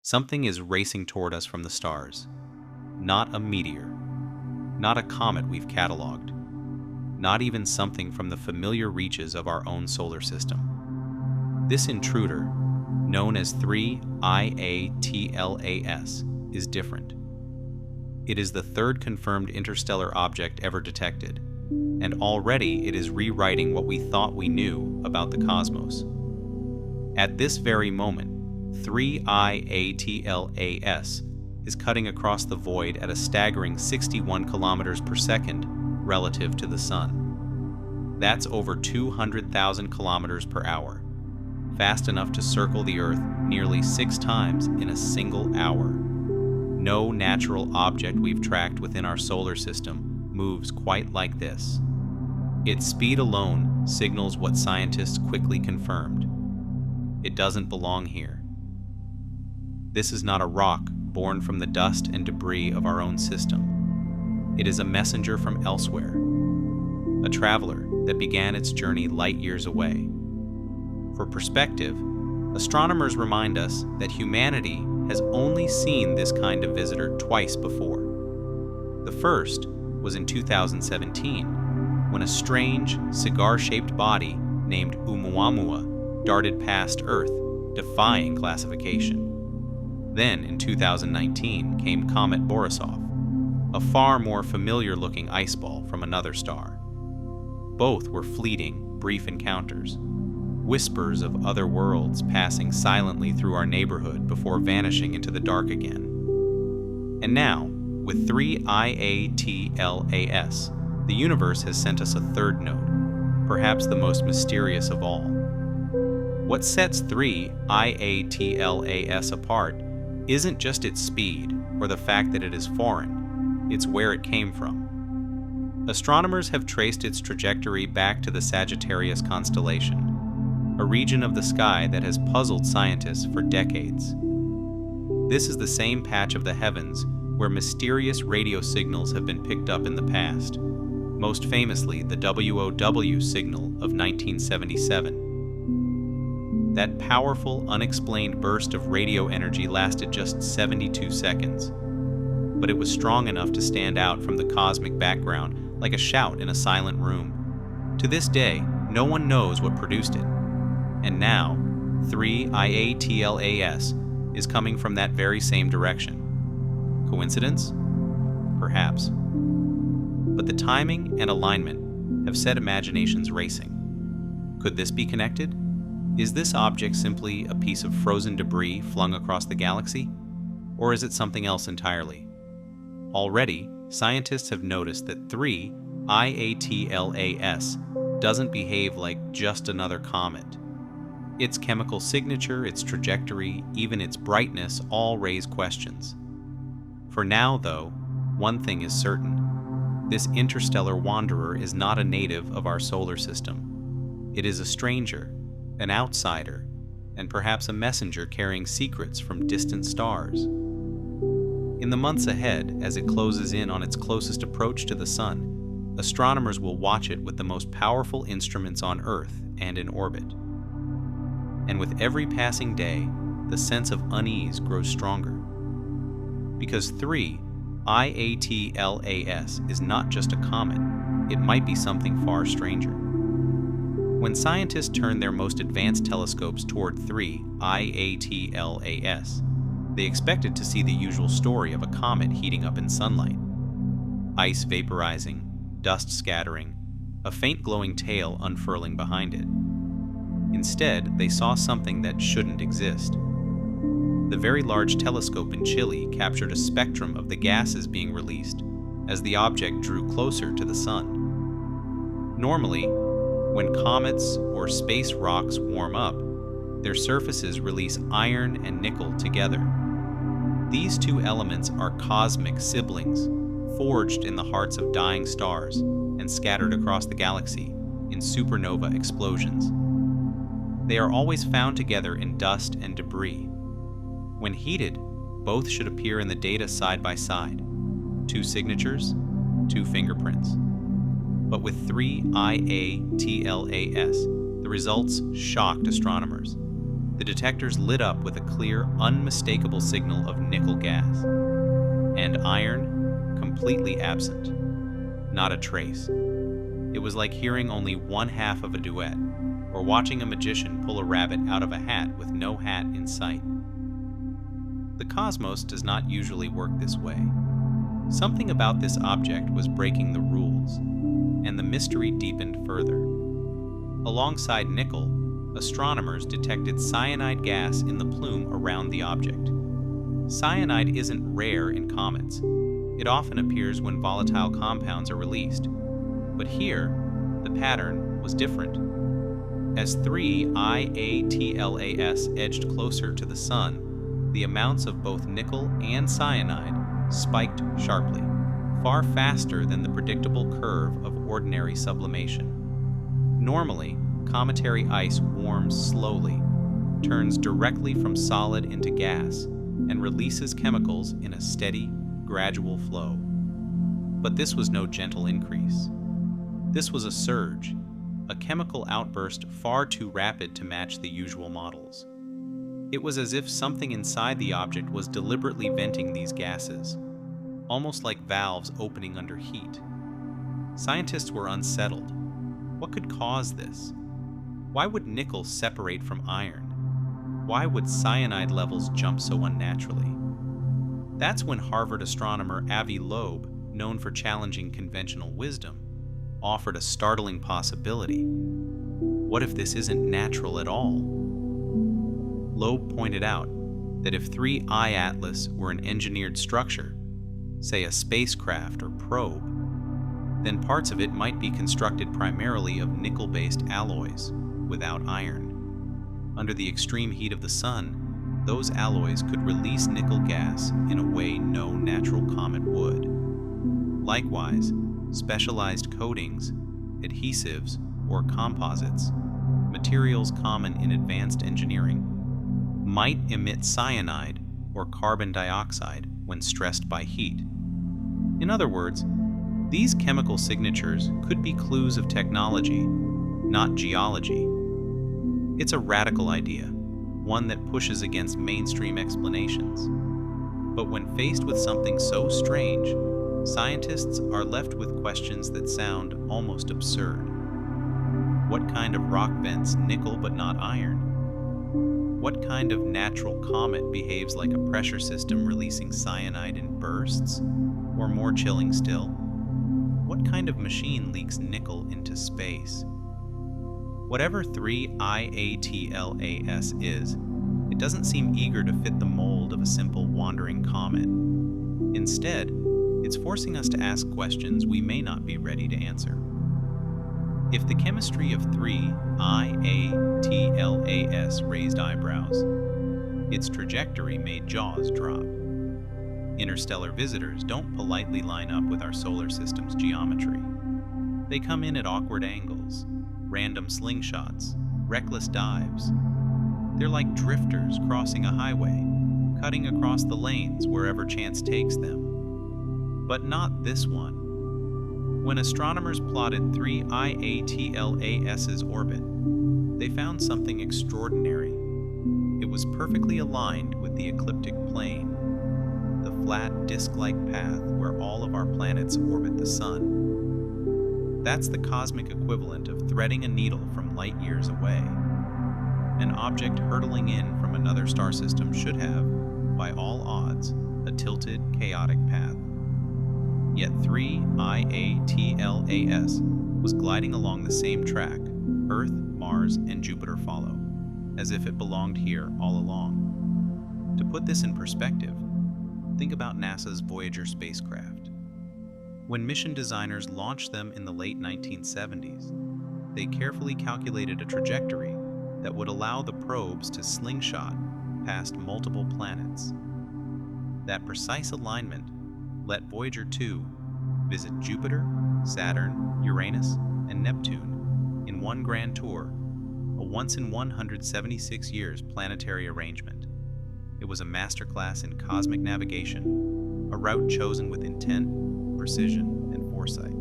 Something is racing toward us from the stars. Not a meteor, not a comet we've cataloged, not even something from the familiar reaches of our own solar system. This intruder, known as 3I-ATLAS, is different. It is the third confirmed interstellar object ever detected, and already it is rewriting what we thought we knew about the cosmos. At this very moment, 3I-ATLAS is cutting across the void at a staggering 61 kilometers per second relative to the Sun. That's over 200,000 kilometers per hour, fast enough to circle the Earth nearly 6 times in a single hour. No natural object we've tracked within our solar system moves quite like this. Its speed alone signals what scientists quickly confirmed. It doesn't belong here. This is not a rock born from the dust and debris of our own system. It is a messenger from elsewhere, a traveler that began its journey light years away. For perspective, astronomers remind us that humanity has only seen this kind of visitor twice before. The first was in 2017, when a strange, cigar-shaped body named Oumuamua darted past Earth, defying classification. Then, in 2019, came Comet Borisov, a far more familiar-looking ice ball from another star. Both were fleeting, brief encounters, whispers of other worlds passing silently through our neighborhood before vanishing into the dark again. And now, with 3I-ATLAS, the universe has sent us a third node, perhaps the most mysterious of all. What sets 3I-ATLAS apart isn't just its speed or the fact that it is foreign, it's where it came from. Astronomers have traced its trajectory back to the Sagittarius constellation, a region of the sky that has puzzled scientists for decades. This is the same patch of the heavens where mysterious radio signals have been picked up in the past, most famously the WOW signal of 1977. That powerful, unexplained burst of radio energy lasted just 72 seconds, but it was strong enough to stand out from the cosmic background like a shout in a silent room. To this day, no one knows what produced it. And now, 3I-ATLAS is coming from that very same direction. Coincidence? Perhaps. But the timing and alignment have set imaginations racing. Could this be connected? Is this object simply a piece of frozen debris flung across the galaxy? Or is it something else entirely? Already, scientists have noticed that 3I-ATLAS doesn't behave like just another comet. Its chemical signature, its trajectory, even its brightness all raise questions. For now, though, one thing is certain. This interstellar wanderer is not a native of our solar system. It is a stranger, an outsider, and perhaps a messenger carrying secrets from distant stars. In the months ahead, as it closes in on its closest approach to the Sun, astronomers will watch it with the most powerful instruments on Earth and in orbit. And with every passing day, the sense of unease grows stronger. Because 3I-ATLAS is not just a comet, it might be something far stranger. When scientists turn their most advanced telescopes toward 3I-ATLAS, they expected to see the usual story of a comet heating up in sunlight. Ice vaporizing, dust scattering, a faint glowing tail unfurling behind it. Instead, they saw something that shouldn't exist. The Very Large Telescope in Chile captured a spectrum of the gases being released as the object drew closer to the Sun. Normally, when comets or space rocks warm up, their surfaces release iron and nickel together. These two elements are cosmic siblings, forged in the hearts of dying stars and scattered across the galaxy in supernova explosions. They are always found together in dust and debris. When heated, both should appear in the data side by side. 2 signatures, 2 fingerprints. But with 3I-ATLAS, the results shocked astronomers. The detectors lit up with a clear, unmistakable signal of nickel gas. And iron, completely absent. Not a trace. It was like hearing only one half of a duet, or watching a magician pull a rabbit out of a hat with no hat in sight. The cosmos does not usually work this way. Something about this object was breaking the rules, and the mystery deepened further. Alongside nickel, astronomers detected cyanide gas in the plume around the object. Cyanide isn't rare in comets. It often appears when volatile compounds are released. But here, the pattern was different. As 3I-ATLAS edged closer to the Sun, the amounts of both nickel and cyanide spiked sharply, far faster than the predictable curve of ordinary sublimation. Normally, cometary ice warms slowly, turns directly from solid into gas, and releases chemicals in a steady, gradual flow. But this was no gentle increase. This was a surge, a chemical outburst far too rapid to match the usual models. It was as if something inside the object was deliberately venting these gases, almost like valves opening under heat. Scientists were unsettled. What could cause this? Why would nickel separate from iron? Why would cyanide levels jump so unnaturally? That's when Harvard astronomer Avi Loeb, known for challenging conventional wisdom, offered a startling possibility. What if this isn't natural at all? Loeb pointed out that if 3I-ATLAS were an engineered structure, say a spacecraft or probe, then parts of it might be constructed primarily of nickel-based alloys, without iron. Under the extreme heat of the Sun, those alloys could release nickel gas in a way no natural comet would. Likewise, specialized coatings, adhesives, or composites, materials common in advanced engineering, might emit cyanide or carbon dioxide when stressed by heat. In other words, these chemical signatures could be clues of technology, not geology. It's a radical idea, one that pushes against mainstream explanations. But when faced with something so strange, scientists are left with questions that sound almost absurd. What kind of rock vents nickel but not iron? What kind of natural comet behaves like a pressure system releasing cyanide in bursts? Or more chilling still, what kind of machine leaks nickel into space? Whatever 3I-ATLAS is, it doesn't seem eager to fit the mold of a simple wandering comet. Instead, it's forcing us to ask questions we may not be ready to answer. If the chemistry of 3I-ATLAS raised eyebrows, its trajectory made jaws drop. Interstellar visitors don't politely line up with our solar system's geometry. They come in at awkward angles, random slingshots, reckless dives. They're like drifters crossing a highway, cutting across the lanes wherever chance takes them. But not this one. When astronomers plotted 3I-ATLAS's orbit, they found something extraordinary. It was perfectly aligned with the ecliptic plane, the flat disc-like path where all of our planets orbit the Sun. That's the cosmic equivalent of threading a needle from light years away. An object hurtling in from another star system should have, by all odds, a tilted, chaotic path. Yet 3I-ATLAS was gliding along the same track Earth, Mars, and Jupiter follow, as if it belonged here all along. To put this in perspective, think about NASA's Voyager spacecraft. When mission designers launched them in the late 1970s, they carefully calculated a trajectory that would allow the probes to slingshot past multiple planets. That precise alignment let Voyager 2 visit Jupiter, Saturn, Uranus, and Neptune in one grand tour, a once-in-176 years planetary arrangement. It was a masterclass in cosmic navigation, a route chosen with intent, precision, and foresight.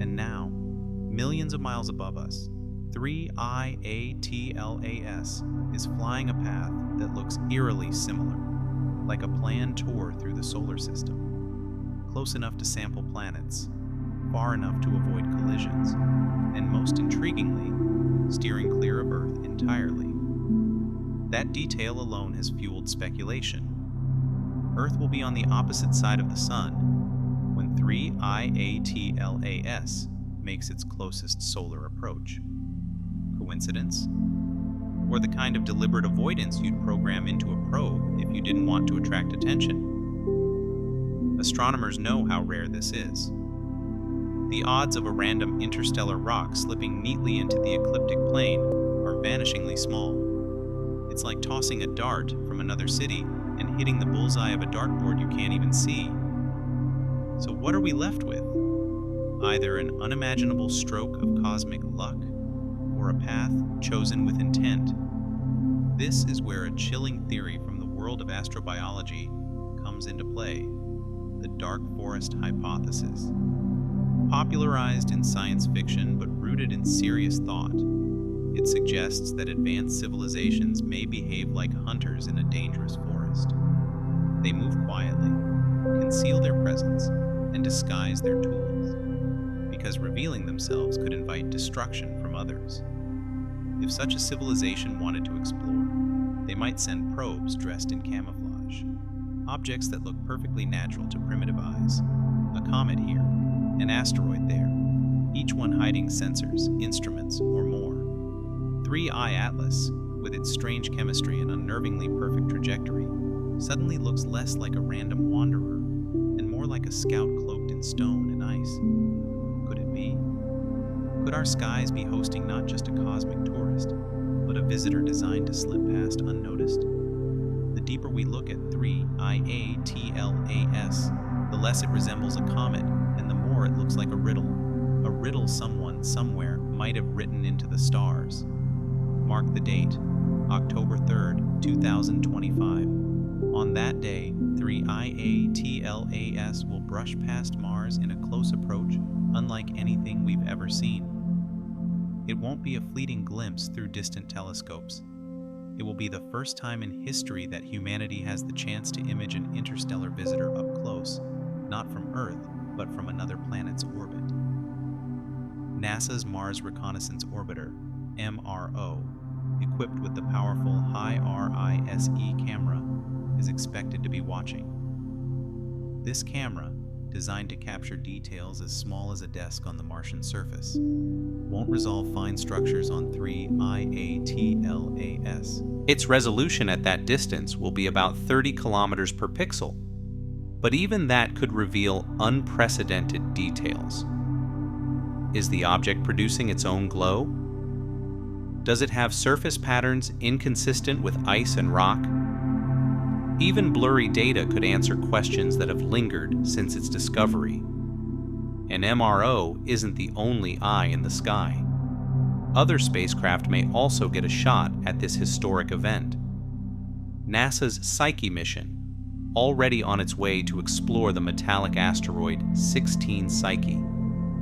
And now, millions of miles above us, 3I-ATLAS is flying a path that looks eerily similar, like a planned tour through the solar system, close enough to sample planets, far enough to avoid collisions, and most intriguingly, steering clear of Earth entirely. That detail alone has fueled speculation. Earth will be on the opposite side of the Sun when 3I-ATLAS makes its closest solar approach. Coincidence? Or the kind of deliberate avoidance you'd program into a probe if you didn't want to attract attention? Astronomers know how rare this is. The odds of a random interstellar rock slipping neatly into the ecliptic plane are vanishingly small. It's like tossing a dart from another city and hitting the bullseye of a dartboard you can't even see. So what are we left with? Either an unimaginable stroke of cosmic luck, or a path chosen with intent. This is where a chilling theory from the world of astrobiology comes into play, the dark forest hypothesis. Popularized in science fiction but rooted in serious thought, it suggests that advanced civilizations may behave like hunters in a dangerous forest. They move quietly, conceal their presence, and disguise their tools, because revealing themselves could invite destruction from others. If such a civilization wanted to explore, they might send probes dressed in camouflage, objects that look perfectly natural to primitive eyes, a comet here, an asteroid there, each one hiding sensors, instruments, or more. 3I-ATLAS, with its strange chemistry and unnervingly perfect trajectory, suddenly looks less like a random wanderer and more like a scout cloaked in stone and ice. Could it be? Could our skies be hosting not just a cosmic tourist, but a visitor designed to slip past unnoticed? The deeper we look at 3I-ATLAS, the less it resembles a comet, and the more it looks like a riddle someone somewhere might have written into the stars. Mark the date, October 3rd, 2025. On that day, 3I-ATLAS will brush past Mars in a close approach unlike anything we've ever seen. It won't be a fleeting glimpse through distant telescopes. It will be the first time in history that humanity has the chance to image an interstellar visitor up close, not from Earth, but from another planet's orbit. NASA's Mars Reconnaissance Orbiter, MRO, equipped with the powerful high-RISE camera, is expected to be watching. This camera, designed to capture details as small as a desk on the Martian surface, won't resolve fine structures on 3I-ATLAS. Its resolution at that distance will be about 30 kilometers per pixel, but even that could reveal unprecedented details. Is the object producing its own glow? Does it have surface patterns inconsistent with ice and rock? Even blurry data could answer questions that have lingered since its discovery. An MRO isn't the only eye in the sky. Other spacecraft may also get a shot at this historic event. NASA's Psyche mission, already on its way to explore the metallic asteroid 16 Psyche,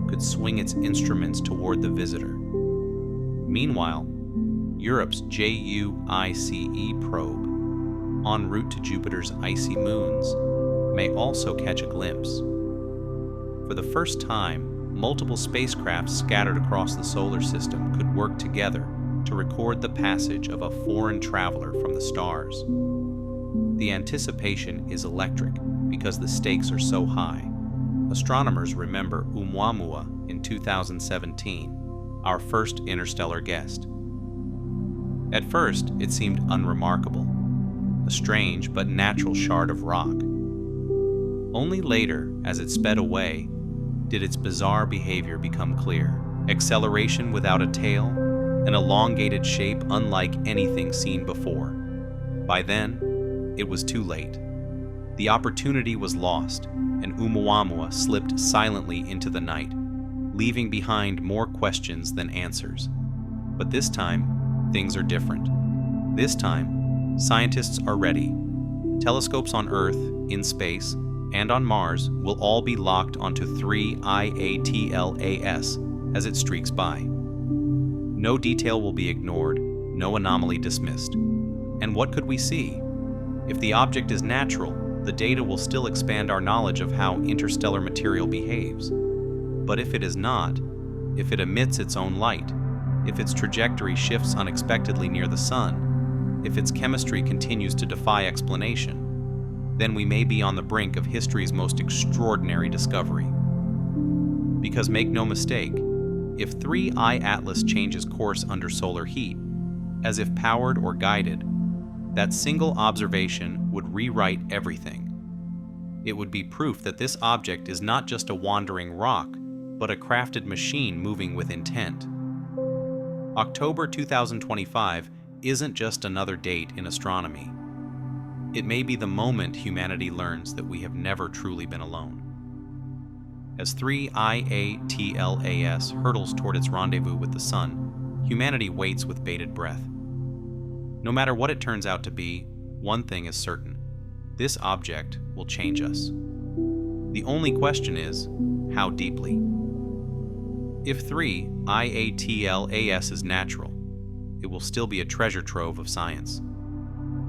could swing its instruments toward the visitor. Meanwhile, Europe's JUICE probe, en route to Jupiter's icy moons, may also catch a glimpse. For the first time, multiple spacecraft scattered across the solar system could work together to record the passage of a foreign traveler from the stars. The anticipation is electric because the stakes are so high. Astronomers remember Oumuamua in 2017, our first interstellar guest. At first, it seemed unremarkable, a strange but natural shard of rock. Only later, as it sped away, did its bizarre behavior become clear. Acceleration without a tail, an elongated shape unlike anything seen before. By then, it was too late. The opportunity was lost, and Oumuamua slipped silently into the night, leaving behind more questions than answers. But this time, things are different. This time, scientists are ready. Telescopes on Earth, in space, and on Mars will all be locked onto 3I-ATLAS as it streaks by. No detail will be ignored, no anomaly dismissed. And what could we see? If the object is natural, the data will still expand our knowledge of how interstellar material behaves. But if it is not, if it emits its own light, if its trajectory shifts unexpectedly near the sun, if its chemistry continues to defy explanation, then we may be on the brink of history's most extraordinary discovery. Because make no mistake, if 3I-ATLAS changes course under solar heat, as if powered or guided, that single observation would rewrite everything. It would be proof that this object is not just a wandering rock, but a crafted machine moving with intent. October 2025 isn't just another date in astronomy. It may be the moment humanity learns that we have never truly been alone. As 3I-ATLAS hurtles toward its rendezvous with the sun, humanity waits with bated breath. No matter what it turns out to be, one thing is certain: this object will change us. The only question is, how deeply? If 3I-ATLAS is natural, it will still be a treasure trove of science.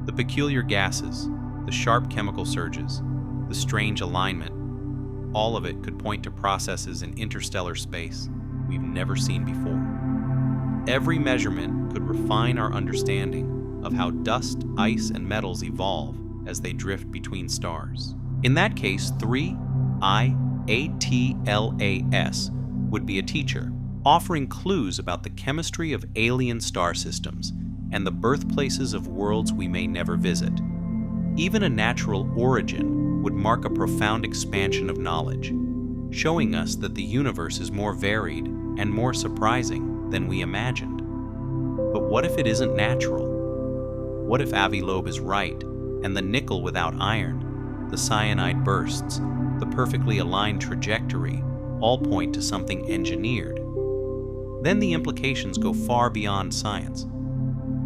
The peculiar gases, the sharp chemical surges, the strange alignment, all of it could point to processes in interstellar space we've never seen before. Every measurement could refine our understanding of how dust, ice, and metals evolve as they drift between stars. In that case, 3I-ATLAS would be a teacher, offering clues about the chemistry of alien star systems and the birthplaces of worlds we may never visit. Even a natural origin would mark a profound expansion of knowledge, showing us that the universe is more varied and more surprising than we imagined. But what if it isn't natural? What if Avi Loeb is right, and the nickel without iron, the cyanide bursts, the perfectly aligned trajectory, all point to something engineered? Then the implications go far beyond science.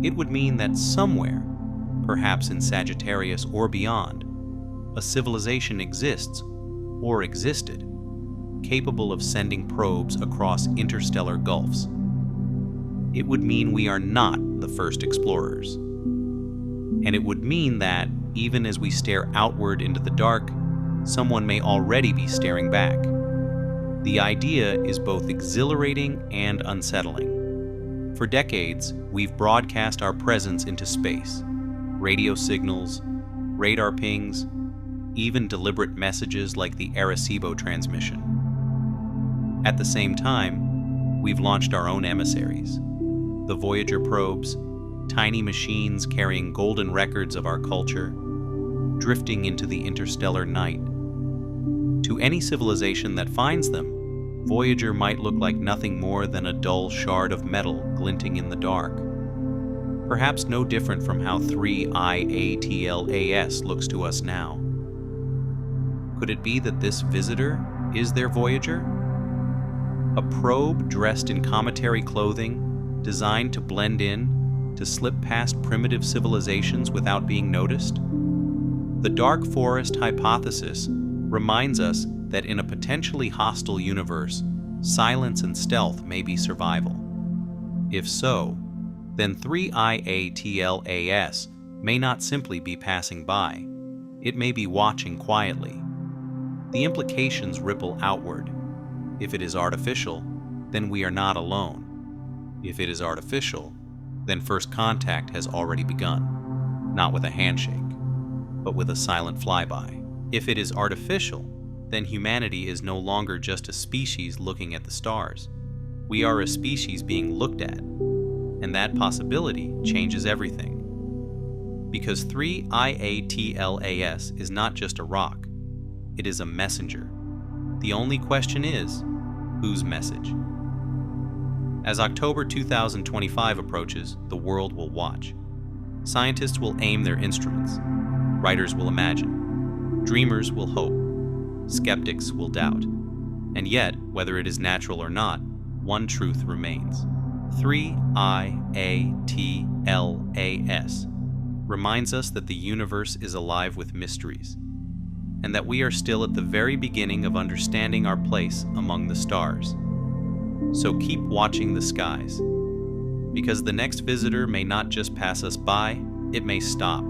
It would mean that somewhere, perhaps in Sagittarius or beyond, a civilization exists, or existed, capable of sending probes across interstellar gulfs. It would mean we are not the first explorers. And it would mean that, even as we stare outward into the dark, someone may already be staring back. The idea is both exhilarating and unsettling. For decades, we've broadcast our presence into space. Radio signals, radar pings, even deliberate messages like the Arecibo transmission. At the same time, we've launched our own emissaries. The Voyager probes, tiny machines carrying golden records of our culture, drifting into the interstellar night. To any civilization that finds them, Voyager might look like nothing more than a dull shard of metal glinting in the dark. Perhaps no different from how 3I-ATLAS looks to us now. Could it be that this visitor is their Voyager? A probe dressed in cometary clothing, designed to blend in, to slip past primitive civilizations without being noticed? The dark forest hypothesis reminds us that in a potentially hostile universe, silence and stealth may be survival. If so, then 3I-ATLAS may not simply be passing by. It may be watching quietly. The implications ripple outward. If it is artificial, then we are not alone. If it is artificial, then first contact has already begun, not with a handshake, but with a silent flyby. If it is artificial, then humanity is no longer just a species looking at the stars. We are a species being looked at, and that possibility changes everything. Because 3I-ATLAS is not just a rock, it is a messenger. The only question is, whose message? As October 2025 approaches, the world will watch. Scientists will aim their instruments. Writers will imagine. Dreamers will hope. Skeptics will doubt. And yet, whether it is natural or not, one truth remains. 3I-ATLAS reminds us that the universe is alive with mysteries, and that we are still at the very beginning of understanding our place among the stars. So keep watching the skies. because the next visitor may not just pass us by, it may stop,